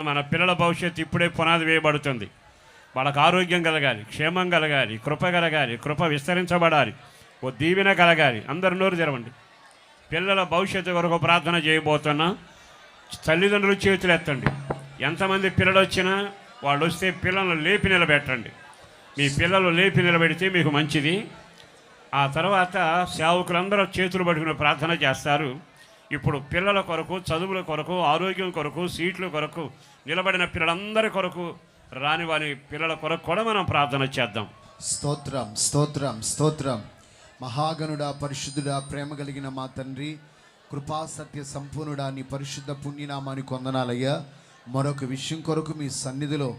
మన పిల్లల భవిష్యత్తు ఇప్పుడే పునాది వేయబడుతుంది. వాళ్ళకు ఆరోగ్యం కలగాలి, క్షేమం కలగాలి, కృప కలగాలి, కృప విస్తరించబడాలి, ఓ దీవెన కలగాలి. అందరు నోరు తెరవండి. పిల్లల భవిష్యత్తు కొరకు ప్రార్థన చేయబోతున్నా. తల్లిదండ్రులు చేతులు ఎత్తండి. ఎంతమంది పిల్లలు వచ్చినా వాళ్ళు వస్తే పిల్లలను లేపి నిలబెట్టండి. మీ పిల్లలు లేపి నిలబెడితే మీకు మంచిది. ఆ తర్వాత సేవకులందరూ చేతులు పట్టుకుని ప్రార్థన చేస్తారు. ఇప్పుడు పిల్లల కొరకు, చదువుల కొరకు, ఆరోగ్యం కొరకు, సీట్ల కొరకు, నిలబడిన పిల్లలందరి కొరకు, రాని వారి పిల్లల కొరకు కూడా మనం ప్రార్థన చేద్దాం. స్తోత్రం, స్తోత్రం, స్తోత్రం. మహాగణుడా, పరిశుద్ధుడా, ప్రేమ కలిగిన మా తండ్రి, కృపా సత్య సంపూర్ణుడా, నీ పరిశుద్ధ పుణ్యనామానికి వందనాలయ్యా. మరొక విషయం కొరకు మీ సన్నిధిలో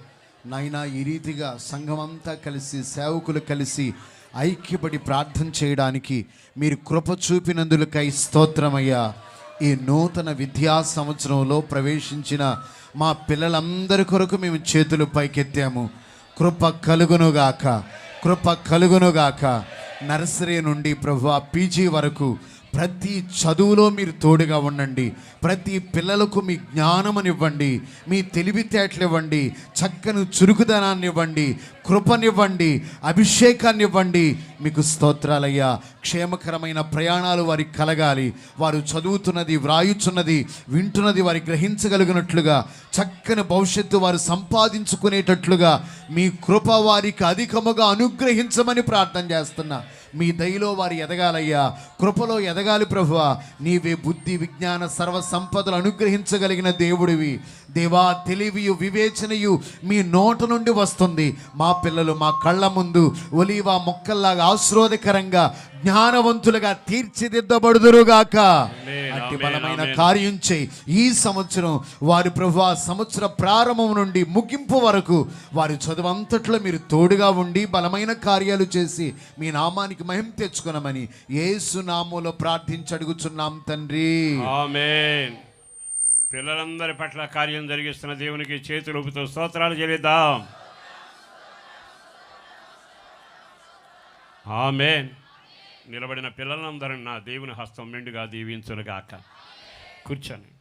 నాయనా ఈ రీతిగా సంఘమంతా కలిసి, సేవకులు కలిసి ఐక్యపడి ప్రార్థన చేయడానికి మీరు కృప చూపినందులకై స్తోత్రమయ్యా. ఈ నూతన విద్యా సంవత్సరంలో ప్రవేశించిన మా పిల్లలందరి కొరకు మేము చేతులు పైకెత్తాము. కృప కలుగునుగాక, కృప కలుగునుగాక. నర్సరీ నుండి ప్రభువా పీజీ వరకు ప్రతి చదువులో మీరు తోడుగా ఉండండి. ప్రతి పిల్లలకు మీ జ్ఞానమునివ్వండి, మీ తెలివితేటలు ఇవ్వండి, చక్కని చురుకుదనాన్ని ఇవ్వండి, కృపనివ్వండి, అభిషేకాన్ని ఇవ్వండి. మీకు స్తోత్రాలయ్యా. క్షేమకరమైన ప్రయాణాలు వారికి కలగాలి. వారు చదువుతున్నది, వ్రాయుచున్నది, వింటున్నది వారి గ్రహించగలిగినట్లుగా, చక్కని భవిష్యత్తు వారు సంపాదించుకునేటట్లుగా మీ కృప వారికి అధికముగా అనుగ్రహించమని ప్రార్థన చేస్తున్నా. మీ దయలో వారు ఎదగాలయ్యా, కృపలో ఎదగాలి ప్రభువా. నీవే బుద్ధి, విజ్ఞాన, సర్వ సంపదలు అనుగ్రహించగలిగిన దేవుడివి. దేవా, తెలివియు వివేచనయు మీ నోట నుండి వస్తుంది. మా పిల్లలు మా కళ్ళ ముందు ఒలీవ మొక్కల్లాగా ఆశీర్వాదకరంగా, జ్ఞానవంతులుగా తీర్చిదిద్దబడుదురుగాక. అట్టి బలమైన కార్యం చేయి. ఈ సంవత్సరం వారి ప్రభువా, సంవత్సర ప్రారంభం నుండి ముగింపు వరకు వారి చదువంతట్లో మీరు తోడుగా ఉండి బలమైన కార్యాలు చేసి మీ నామానికి మహిమ తెచ్చుకున్నామని యేసు నామములో ప్రార్థించి అడుగుచున్నాం తండ్రి, ఆమేన్. పిల్లలందరి పట్ల కార్యం జరిగిస్తున్న దేవునికి చేతులు ఊపుతూ స్తోత్రాలు చెల్లిద్దాం. ఆమేన్. నిలబడిన పిల్లలందరూ నా దేవుని హస్తం మెండుగా దీవించునుగాక. కూర్చోండి.